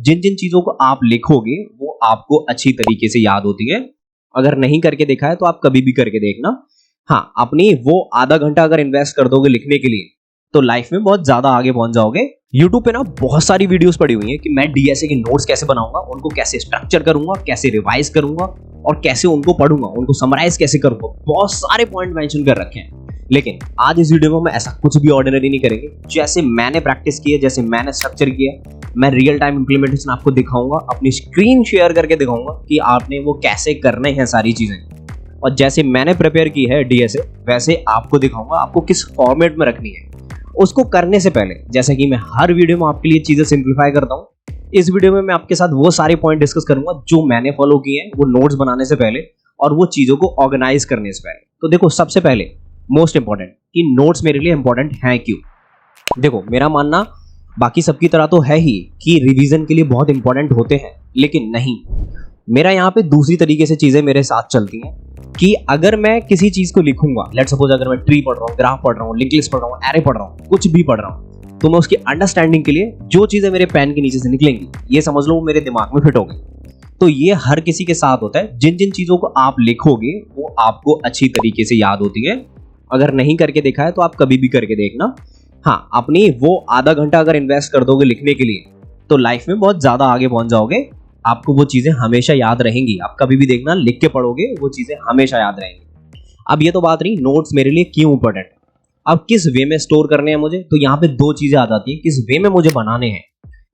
जिन जिन चीजों को आप लिखोगे वो आपको अच्छी तरीके से याद होती है। अगर नहीं करके देखा है तो आप कभी भी करके देखना। हाँ, अपनी वो आधा घंटा अगर इन्वेस्ट कर दोगे लिखने के लिए तो लाइफ में बहुत ज्यादा आगे पहुंच जाओगे। YouTube पे ना बहुत सारी वीडियोस पड़ी हुई हैं कि मैं डीएसए के नोट्स कैसे बनाऊंगा, उनको कैसे स्ट्रक्चर करूंगा, कैसे रिवाइज करूंगा और कैसे उनको पढ़ूंगा, उनको समराइज कैसे करूंगा। बहुत सारे पॉइंट मेंशन कर रखे हैं। लेकिन आज इस वीडियो में मैं ऐसा कुछ भी ऑर्डिनरी नहीं करेंगे। जैसे मैंने प्रैक्टिस की है, जैसे मैंने स्ट्रक्चर किया, मैं रियल टाइम इंप्लीमेंटेशन आपको दिखाऊंगा, अपनी स्क्रीन शेयर करके दिखाऊंगा कि आपने वो कैसे करने हैं सारी चीजें। और जैसे मैंने प्रिपेयर की है डीएसए वैसे आपको दिखाऊंगा आपको किस फॉर्मेट में रखनी है। उसको करने से पहले, जैसे कि मैं हर वीडियो में आपके लिए चीजें सिंप्लीफाई करता हूं, इस वीडियो में मैं आपके साथ वो सारे पॉइंट डिस्कस करूंगा जो मैंने फॉलो किए हैं वो नोट्स बनाने से पहले और वो चीजों को ऑर्गेनाइज करने से पहले। तो देखो, सबसे पहले मोस्ट इंपॉर्टेंट कि नोट्स मेरे लिए इंपॉर्टेंट हैं क्यों। देखो, मेरा मानना बाकी सबकी तरह तो है ही कि रिवीजन के लिए बहुत इंपॉर्टेंट होते हैं, लेकिन नहीं, मेरा यहाँ पे दूसरी तरीके से चीजें मेरे साथ चलती हैं कि अगर मैं किसी चीज को लिखूंगा, लेट सपोज अगर मैं ट्री पढ़ रहा हूँ, ग्राफ पढ़ रहा हूँ, लिंक लिस्ट पढ़ रहा हूँ, एरे पढ़ रहा हूँ, कुछ भी पढ़ रहा हूँ, तो मैं उसकी अंडरस्टैंडिंग के लिए जो चीजें मेरे पेन के नीचे से निकलेंगी ये समझ लो वो मेरे दिमाग में फिट हो गई। तो ये हर किसी के साथ होता है। जिन जिन चीजों को आप लिखोगे वो आपको अच्छी तरीके से याद होती है। अगर नहीं करके देखा है तो आप कभी भी करके देखना। हाँ, अपनी वो आधा घंटा अगर इन्वेस्ट कर दोगे लिखने के लिए तो लाइफ में बहुत ज्यादा आगे पहुंच जाओगे। आपको वो चीजें हमेशा याद रहेंगी। आप कभी भी देखना, लिख के पढ़ोगे वो चीजें हमेशा याद रहेंगी। अब ये तो बात रही नोट्स मेरे लिए क्यों इंपॉर्टेंट है। अब किस वे में स्टोर करने हैं मुझे, तो यहाँ पे दो चीजें आ जाती हैं किस वे में मुझे बनाने हैं।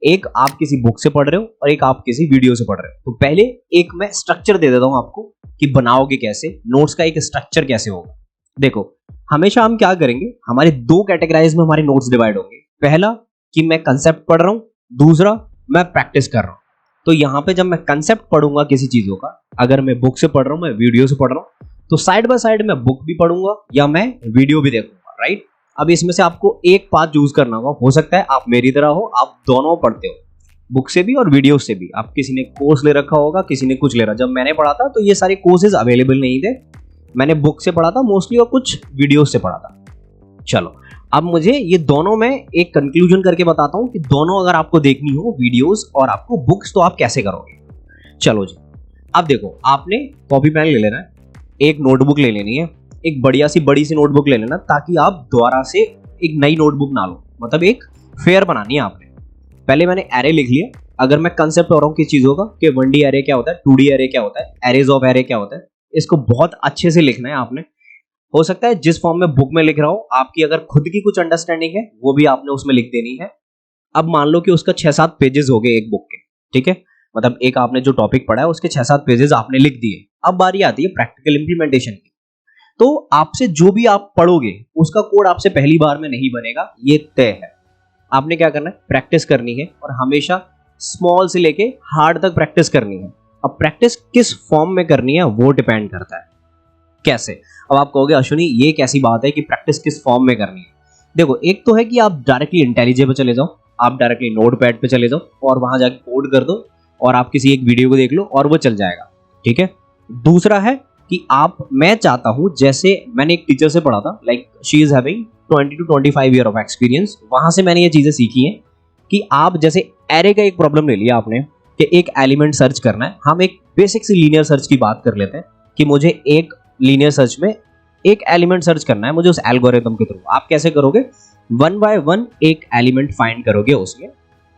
एक आप किसी बुक से पढ़ रहे हो और एक आप किसी वीडियो से पढ़ रहे हो। तो पहले एक मैं स्ट्रक्चर दे देता हूं आपको कि बनाओगे कैसे, नोट्स का एक स्ट्रक्चर कैसे होगा। देखो, हमेशा हम क्या करेंगे, हमारे दो कैटेगराइज में हमारे नोट्स डिवाइड होंगे। पहला कि मैं कंसेप्ट पढ़ रहा हूं, दूसरा मैं प्रैक्टिस कर रहा हूं। तो यहाँ पे जब मैं कंसेप्ट पढ़ूंगा किसी चीजों का, अगर मैं बुक से पढ़ रहा हूं, मैं वीडियो से पढ़ रहा हूं, तो साइड बाय साइड मैं बुक भी पढ़ूंगा या मैं वीडियो भी देखूंगा, राइट। अब इसमें से आपको एक पाथ चूज करना होगा। हो सकता है आप मेरी तरह हो, आप दोनों पढ़ते हो, बुक से भी और वीडियो से भी। आप किसी ने कोर्स ले रखा होगा, किसी ने कुछ ले रहा। जब मैंने पढ़ा था तो ये सारे कोर्सेज अवेलेबल नहीं थे, मैंने बुक से पढ़ा था मोस्टली और कुछ वीडियो से पढ़ा था। चलो, अब मुझे ये दोनों में एक कंक्लूजन करके बताता हूं कि दोनों अगर आपको देखनी हो, वीडियोस और आपको बुक्स, तो आप कैसे करोगे। चलो जी, अब देखो, आपने कॉपी पेन ले लेना है, एक नोटबुक ले लेनी है, एक बढ़िया सी बड़ी सी नोटबुक ले लेना, ताकि आप दोबारा से एक नई नोटबुक ना लो। मतलब एक फेयर बनानी है आपने। पहले मैंने एरे लिख लिया। अगर मैं कंसेप्ट हो रहा हूँ किस चीजों का कि 1D एरे क्या होता है, 2D एरे क्या होता है, एरेज ऑफ एरे क्या होता है, इसको बहुत अच्छे से लिखना है आपने। हो सकता है जिस फॉर्म में बुक में लिख रहा हो, आपकी अगर खुद की कुछ अंडरस्टैंडिंग है वो भी आपने उसमें लिख देनी है। अब मान लो कि उसका 6-7 पेजेस हो गए एक बुक के, ठीक है, मतलब एक आपने जो टॉपिक पढ़ा है उसके 6-7 पेजेस आपने लिख दिए। अब बारी आती है प्रैक्टिकल इंप्लीमेंटेशन की। तो आपसे जो भी आप पढ़ोगे उसका कोड आपसे पहली बार में नहीं बनेगा, ये तय है। आपने क्या करना है, प्रैक्टिस करनी है और हमेशा स्मॉल से लेके हार्ड तक प्रैक्टिस करनी है। अब प्रैक्टिस किस फॉर्म में करनी है वो डिपेंड करता है। कैसे? अब आप कहोगे अश्विनी ये कैसी बात है कि प्रैक्टिस किस फॉर्म में करनी है। देखो, एक तो है कि आप डायरेक्टली इंटेलिजे पे चले जाओ, आप डायरेक्टली नोटपैड पे चले जाओ और वहां जाके कोड कर दो और आप किसी एक वीडियो को देख लो और वो चल जाएगा, ठीक है। दूसरा है कि मैं चाहता हूं, जैसे मैंने एक टीचर से पढ़ा था, like she is having 20 to 25 year of experience. वहां से मैंने ये चीजें सीखी हैं कि आप जैसे एरे का एक प्रॉब्लम ले लिया आपने कि एक एलिमेंट सर्च करना है। हम एक बेसिक सी लीनियर सर्च की बात कर लेते हैं कि मुझे एक लीनियर सर्च में एक एलिमेंट सर्च करना है, मुझे उस एल्गोरिथम के थ्रू। आप कैसे करोगे, 1 by 1 एक एलिमेंट फाइंड करोगे उसमें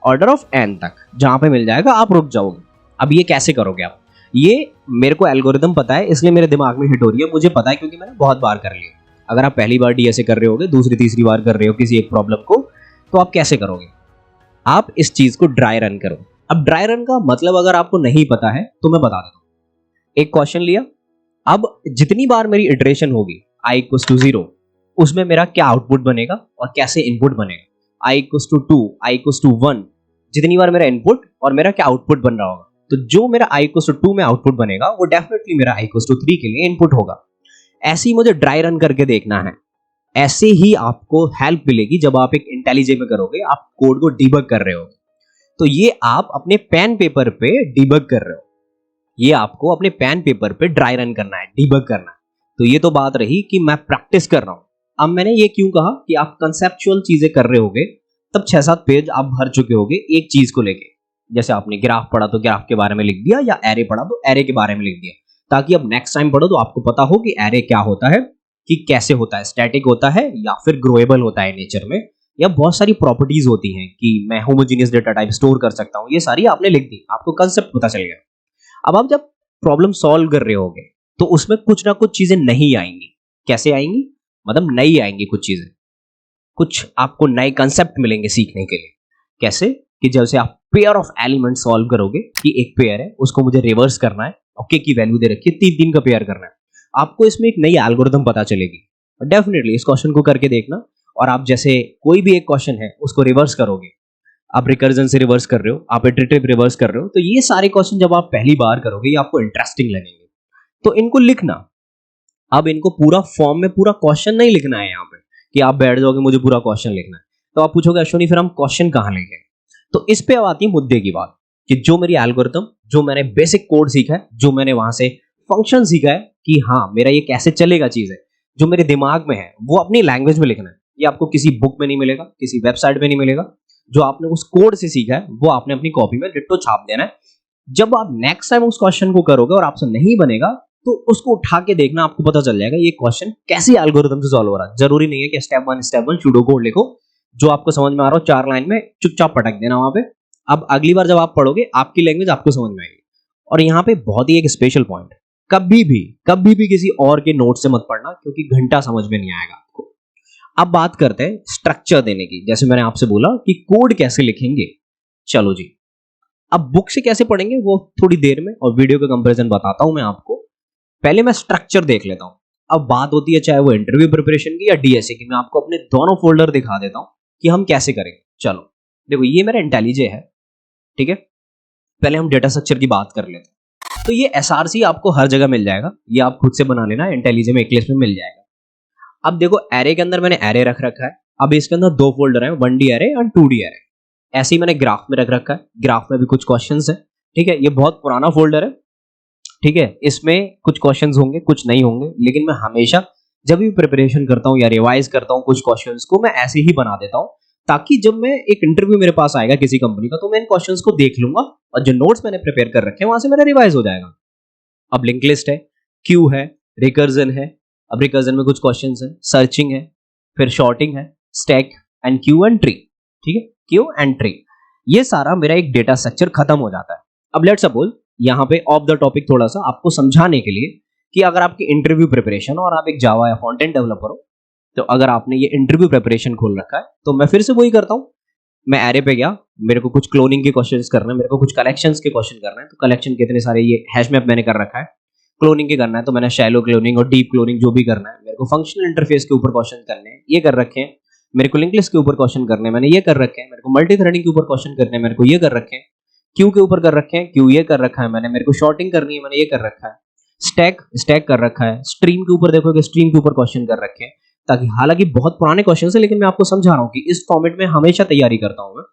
ऑर्डर ऑफ n तक, जहां पे मिल जाएगा आप रुक जाओगे। अब ये कैसे करोगे आप, ये मेरे को एल्गोरिथम पता है इसलिए मेरे दिमाग में हिट हो रही है, मुझे पता है क्योंकि मैंने बहुत बार कर लिया। अगर आप पहली बार डीएसए कर रहे होगे, दूसरी तीसरी बार कर रहे हो किसी एक प्रॉब्लम को, तो आप कैसे करोगे, आप इस चीज को ड्राई रन करो। अब ड्राई रन का मतलब अगर आपको नहीं पता है तो मैं बता देता हूं। एक क्वेश्चन लिया, अब जितनी बार मेरी इटरेशन होगी i = 0, उसमें मेरा क्या आउटपुट बनेगा और कैसे इनपुट बनेगा। i = 2, i = 1, जितनी बार मेरा इनपुट और मेरा क्या आउटपुट बन रहा होगा, तो जो मेरा i = 2 में आउटपुट बनेगा वो डेफिनेटली मेरा i = 3 के लिए इनपुट होगा। ऐसे ही मुझे ड्राई रन करके देखना है। ऐसे ही आपको हेल्प मिलेगी जब आप एक इंटेलिजे में करोगे, आप कोड को डीबग कर रहे हो। तो ये आप अपने पेन पेपर पे डीबग कर रहे हो, ये आपको अपने पेन पेपर पे ड्राई रन करना है, डीबग करना है। तो ये तो बात रही कि मैं प्रैक्टिस कर रहा हूं। अब मैंने ये क्यों कहा कि आप कंसेप्चुअल चीजें कर रहे होगे, तब 6-7 पेज आप भर चुके होगे एक चीज को लेके। जैसे आपने ग्राफ पढ़ा तो ग्राफ के बारे में लिख दिया, या एरे पढ़ा तो एरे के बारे में लिख दिया, ताकि अब नेक्स्ट टाइम पढ़ो तो आपको पता हो कि एरे क्या होता है, कि कैसे होता है, स्टैटिक होता है या फिर ग्रोएबल होता है नेचर में, या बहुत सारी प्रॉपर्टीज होती हैं कि मैं होमोजेनियस डेटा टाइप स्टोर कर सकता हूं। ये सारी आपने लिख दी, आपको कंसेप्ट पता चल गया। अब आप जब प्रॉब्लम सॉल्व कर रहे होगे तो उसमें कुछ ना कुछ चीजें नहीं आएंगी। कैसे आएंगी? मतलब नई आएंगी कुछ चीजें, कुछ आपको नए कंसेप्ट मिलेंगे सीखने के लिए। कैसे? कि जैसे आप पेयर ऑफ एलिमेंट सॉल्व करोगे कि एक पेयर है, उसको मुझे रिवर्स करना है, ओके की वैल्यू दे रखी है, 3 का पेयर करना है, आपको इसमें एक नई एल्गोरिथम पता चलेगी। डेफिनेटली इस क्वेश्चन को करके देखना, और आप जैसे कोई भी एक क्वेश्चन है उसको रिवर्स करोगे, आप रिकर्जन से रिवर्स कर रहे हो, आप इटरेटिव रिवर्स कर रहे हो, तो ये सारे क्वेश्चन जब आप पहली बार करोगे ये आपको इंटरेस्टिंग लगेंगे। तो इनको लिखना, अब इनको पूरा फॉर्म में पूरा क्वेश्चन नहीं लिखना है यहाँ पे कि आप बैठ जाओगे मुझे पूरा क्वेश्चन लिखना है, तो आप पूछोगे अश्विनी फिर हम क्वेश्चन कहाँ लिखें? तो इस पे अब आती है मुद्दे की बात, कि जो मेरी एल्गोरिथम, जो मैंने बेसिक कोड सीखा है, जो मैंने वहां से फंक्शन सीखा है कि हाँ मेरा ये कैसे चलेगा चीज है, जो मेरे दिमाग में है वो अपनी लैंग्वेज में लिखना है। ये आपको किसी बुक में नहीं मिलेगा, किसी वेबसाइट में नहीं मिलेगा। जो आपने उस कोड से सीखा है वो आपने अपनी कॉपी में डिट्टो छाप देना है। जब आप नेक्स्ट टाइम उस क्वेश्चन को करोगे और आपसे नहीं बनेगा तो उसको उठा के देखना, आपको पता चल जाएगा ये क्वेश्चन कैसी एल्गोरिथम से सॉल्व हो रहा है। जरूरी नहीं है कि स्टेप वन सूडो कोड लिखो, जो आपको समझ में आ रहा हो 4 लाइन में चुपचाप पटक देना वहां पे। अब अगली बार जब आप पढ़ोगे आपकी लैंग्वेज आपको समझ में आएगी। और यहाँ पे बहुत ही एक स्पेशल पॉइंट, कभी भी किसी और के नोट से मत पढ़ना, क्योंकि घंटा समझ में नहीं आएगा आपको। अब बात करते हैं स्ट्रक्चर देने की। जैसे मैंने आपसे बोला कि कोड कैसे लिखेंगे, चलो जी अब बुक से कैसे पढ़ेंगे वो थोड़ी देर में और वीडियो का कंपैरिजन बताता हूं मैं आपको। पहले मैं स्ट्रक्चर देख लेता हूं। अब बात होती है चाहे वो इंटरव्यू प्रिपरेशन की या डीएसए की, मैं आपको अपने दोनों फोल्डर दिखा देता हूं कि हम कैसे करेंगे। चलो देखो, ये मेरा इंटेलिजे है, ठीक है। पहले हम डेटा स्ट्रक्चर की बात कर लेते हैं। तो ये एसआरसी आपको हर जगह मिल जाएगा, ये आप खुद से बना लेना, इंटेलिजे में इक्लिप्स में मिल जाएगा। अब देखो एरे के अंदर मैंने एरे रख रखा है। अब इसके अंदर 2 फोल्डर हैं, 1D एरे और 2D एरे। ऐसे ही मैंने ग्राफ में रख रखा है, ग्राफ में भी कुछ क्वेश्चंस हैं, ठीक है। ये बहुत पुराना फोल्डर है, ठीक है। इसमें कुछ क्वेश्चंस होंगे, कुछ नहीं होंगे, लेकिन मैं हमेशा जब भी प्रिपरेशन करता हूं या रिवाइज करता हूं कुछ क्वेश्चंस को मैं ऐसे ही बना देता हूं, ताकि जब मैं एक इंटरव्यू मेरे पास आएगा किसी कंपनी का तो मैं इन क्वेश्चंस को देख लूंगा और जो नोट्स मैंने प्रिपेयर कर रखे हैं वहां से मेरा रिवाइज हो जाएगा। अब लिंक लिस्ट है, क्यू है, रिकर्जन है। अब रिकर्जन में कुछ क्वेश्चंस है, सर्चिंग है, फिर शॉर्टिंग है, stack and Q and tree, ठीक है। क्यू एंड ट्री, ये सारा मेरा एक डेटा स्ट्रक्चर खत्म हो जाता है। अब लेट्स सपोज यहाँ पे ऑफ द टॉपिक थोड़ा सा आपको समझाने के लिए कि अगर आपकी इंटरव्यू प्रिपरेशन और आप एक जावा या फ्रंट एंड डेवलपर हो, तो अगर आपने ये इंटरव्यू प्रिपरेशन खोल रखा है तो मैं फिर से वही करता हूँ। मैं एरे पे गया, मेरे को कुछ क्लोनिंग के क्वेश्चंस करना है, मेरे को कुछ कलेक्शंस के क्वेश्चन करना है। तो कलेक्शन के इतने सारे ये हैश मैप मैंने कर रखा है। क्लोनिंग के करना है तो मैंने शैलो क्लोनिंग और डीप क्लोनिंग जो भी करना है, मेरे को फंक्शनल इंटरफेस के ऊपर क्वेश्चन करने हैं, ये कर रखे हैं। मेरे को लिंक लिस्ट के ऊपर क्वेश्चन करने हैं, मैंने ये कर रखे हैं। मेरे को मल्टी थ्रेडिंग के ऊपर क्वेश्चन करने हैं, मेरे को ये कर रखे हैं। क्यू के ऊपर कर रखे हैं, क्यू ये कर रखा है मैंने। मेरे को शॉर्टिंग करनी है, मैंने ये कर रखा है। स्टैक कर रखा है। स्ट्रीम के ऊपर देखोगे, स्ट्रीम के ऊपर क्वेश्चन कर रखे हैं। ताकि हालांकि बहुत पुराने क्वेश्चन है, लेकिन मैं आपको समझा रहा हूँ कि इस फॉर्मेट में हमेशा तैयारी करता हूँ मैं,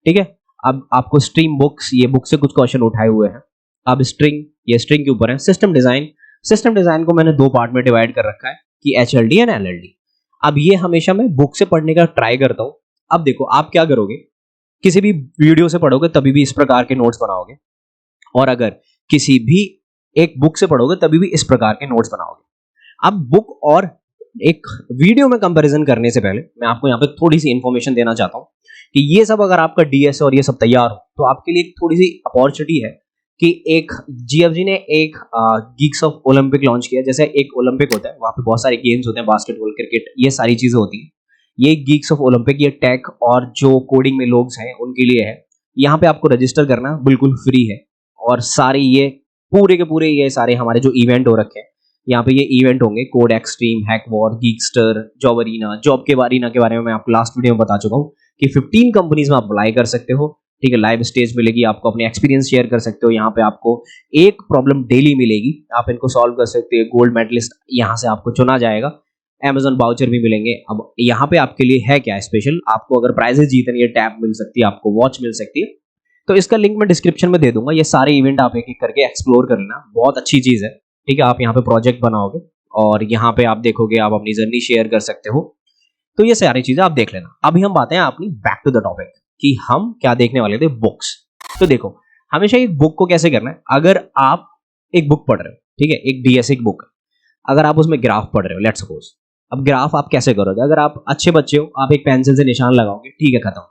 ठीक है। अब आपको स्ट्रीम बुक्स, ये बुक से कुछ क्वेश्चन उठाए हुए हैं। अब स्ट्रिंग, ये स्ट्रिंग के ऊपर है। सिस्टम डिजाइन को मैंने 2 पार्ट में डिवाइड कर रखा है कि HLD एंड LLD। अब ये हमेशा मैं बुक से पढ़ने का ट्राई करता हूं। अब देखो आप क्या करोगे, किसी भी वीडियो से पढ़ोगे तभी भी इस प्रकार के नोट्स बनाओगे, और अगर किसी भी एक बुक से पढ़ोगे तभी भी इस प्रकार के नोट्स बनाओगे। अब बुक और एक वीडियो में कंपैरिजन करने से पहले मैं आपको यहाँ पे थोड़ी सी इंफॉर्मेशन देना चाहता हूँ कि ये सब अगर आपका डीएस और ये सब तैयार हो तो आपके लिए एक थोड़ी सी अपॉर्चुनिटी है कि एक GFG ने एक गीक्स ऑफ ओलंपिक लॉन्च किया। जैसे एक ओलंपिक होता है, वहाँ पे बहुत सारे गेम्स होते हैं, बास्केटबॉल, क्रिकेट, ये सारी चीजें होती हैं। ये गीक्स ऑफ ओलंपिक, ये टेक और जो कोडिंग में लोग हैं उनके लिए है। यहाँ पे आपको रजिस्टर करना बिल्कुल फ्री है, और सारे ये पूरे के पूरे ये सारे हमारे जो इवेंट हो रखे हैं, यहाँ पे ये इवेंट होंगे, code extreme, hack war, geekster, job arena. Job के अरीना के बारे में मैं आपको लास्ट वीडियो में बता चुका हूँ कि 15 कंपनीज में आप अप्लाई कर सकते हो, ठीक है। लाइव स्टेज मिलेगी, आपको अपने एक्सपीरियंस शेयर कर सकते हो। यहाँ पे आपको एक प्रॉब्लम डेली मिलेगी, आप इनको सॉल्व कर सकते हो। गोल्ड मेडलिस्ट यहाँ से आपको चुना जाएगा। Amazon वाउचर भी मिलेंगे। अब यहाँ पे आपके लिए है क्या स्पेशल, आपको अगर प्राइजेस जीतनी है, टैब मिल सकती है, आपको वॉच मिल सकती है। तो इसका लिंक मैं डिस्क्रिप्शन में दे दूंगा। ये सारे इवेंट आप एक एक करके एक्सप्लोर कर लेना, बहुत अच्छी चीज है, ठीक है। आप यहाँ पे प्रोजेक्ट बनाओगे और यहाँ पे आप देखोगे, आप अपनी जर्नी शेयर कर सकते हो। तो ये सारी चीजें आप देख लेना। अभी हम बातें हैं अपनी बैक टू द टॉपिक कि हम क्या देखने वाले थे, बुक्स। तो देखो, हमेशा एक बुक को कैसे करना है, अगर आप एक बुक पढ़ रहे हो, ठीक है, एक डीएसए की बुक, अगर आप उसमें ग्राफ पढ़ रहे हो, लेट्स सपोज, अब ग्राफ आप कैसे करोगे, अगर आप अच्छे बच्चे हो आप एक पेंसिल से निशान लगाओगे, ठीक है, खत्म।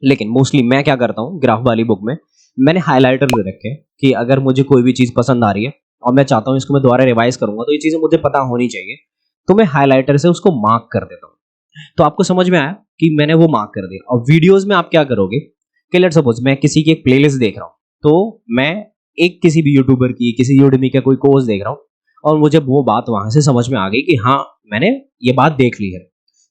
लेकिन मोस्टली मैं क्या करता हूँ, ग्राफ वाली बुक में मैंने हाइलाइटर ले रखे हैं कि अगर मुझे कोई भी चीज पसंद आ रही है और मैं चाहता हूँ इसको मैं दोबारा रिवाइज करूंगा, तो ये चीजें मुझे पता होनी चाहिए, तो मैं हाइलाइटर से उसको मार्क कर देता हूँ। तो आपको समझ में आया कि मैंने वो मार्क कर दिया। और वीडियोस में आप क्या करोगे कि लेट्स सपोज मैं किसी की एक प्लेलिस्ट देख रहा हूँ, तो मैं एक किसी भी यूट्यूबर की, किसी यूडेमी का कोई कोर्स देख रहा हूँ और मुझे वो बात वहां से समझ में आ गई कि हाँ मैंने ये बात देख ली है,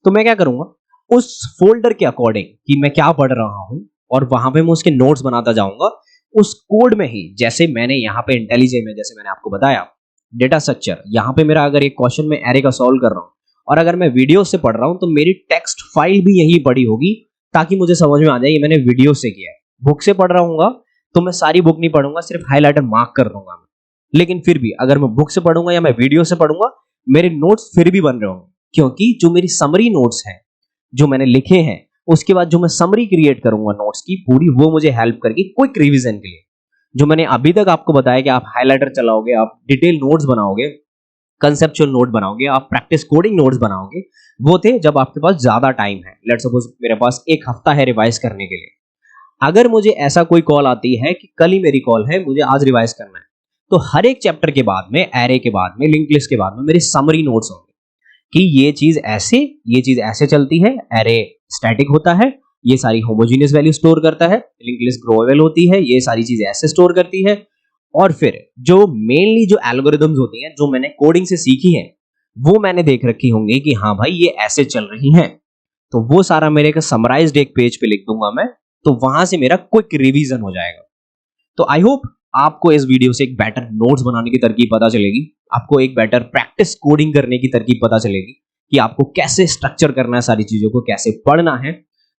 तो मैं क्या करूंगा, उस फोल्डर के अकॉर्डिंग कि मैं क्या पढ़ रहा हूं और वहां पे मैं उसके नोट्स बनाता जाऊंगा उस कोड में ही। जैसे मैंने यहाँ पे इंटेलिजे में, जैसे मैंने आपको बताया डेटा स्ट्रक्चर, यहाँ पे मेरा अगर एक क्वेश्चन में एरे का सॉल्व कर रहा हूँ और अगर मैं वीडियो से पढ़ रहा हूँ तो मेरी टेक्स्ट फाइल भी यही पड़ी होगी ताकि मुझे समझ में आ जाए ये मैंने वीडियो से किया है। बुक से पढ़ रहा हूँ तो मैं सारी बुक नहीं पढ़ूंगा, सिर्फ हाइलाइटर मार्क कर दूंगा मैं। लेकिन फिर भी अगर मैं बुक से पढ़ूंगा या मैं वीडियो से पढ़ूंगा, मेरे नोट्स फिर भी बन रहे होंगे, क्योंकि जो मेरी समरी नोट्स हैं जो मैंने लिखे हैं, उसके बाद जो मैं समरी क्रिएट करूंगा नोट्स की पूरी, वो मुझे हेल्प करके क्विक रिवीजन के लिए। जो मैंने अभी तक आपको बताया कि आप हाइलाइटर चलाओगे, आप डिटेल नोट्स बनाओगे, कंसेप्चुअल नोट बनाओगे, आप प्रैक्टिस कोडिंग नोट्स बनाओगे, वो थे जब आपके पास ज्यादा टाइम है। लेट्स सपोज मेरे पास एक हफ्ता है रिवाइज करने के लिए। अगर मुझे ऐसा कोई कॉल आती है कि कल ही मेरी कॉल है, मुझे आज रिवाइज करना है, तो हर एक चैप्टर के बाद में, एरे के बाद में, लिंक लिस्ट के बाद में मेरे समरी नोट्स होंगे कि ये चीज ऐसे चलती है, एरे स्टैटिक होता है, ये सारी होमोजेनियस वैल्यू स्टोर करता है, लिंक लिस्ट ग्रोवेबल होती है, ये सारी चीजें ऐसे स्टोर करती है। और फिर जो मेनली जो एल्गोरिदम्स होती हैं जो मैंने कोडिंग से सीखी हैं, वो मैंने देख रखी होंगी कि हाँ भाई ये ऐसे चल रही हैं, तो वो सारा मेरे का समराइज्ड एक पेज पे लिख दूंगा मैं, तो वहां से मेरा क्विक रिवीजन हो जाएगा। तो आई होप आपको इस वीडियो से एक बेटर नोट्स बनाने की तरकीब पता चलेगी, आपको एक बेटर प्रैक्टिस कोडिंग करने की तरकीब पता चलेगी कि आपको कैसे स्ट्रक्चर करना है सारी चीजों को, कैसे पढ़ना है।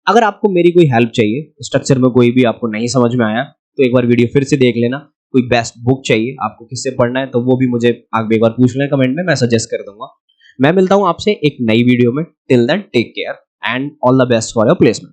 अगर आपको मेरी कोई हेल्प चाहिए, स्ट्रक्चर में कोई भी आपको नहीं समझ में आया, तो एक बार वीडियो फिर से देख लेना। कोई बेस्ट बुक चाहिए आपको, किससे पढ़ना है, तो वो भी मुझे आगे एक बार पूछ लें कमेंट में, मैं सजेस्ट कर दूंगा। मैं मिलता हूं आपसे एक नई वीडियो में। Till then take care and all the best for your placement.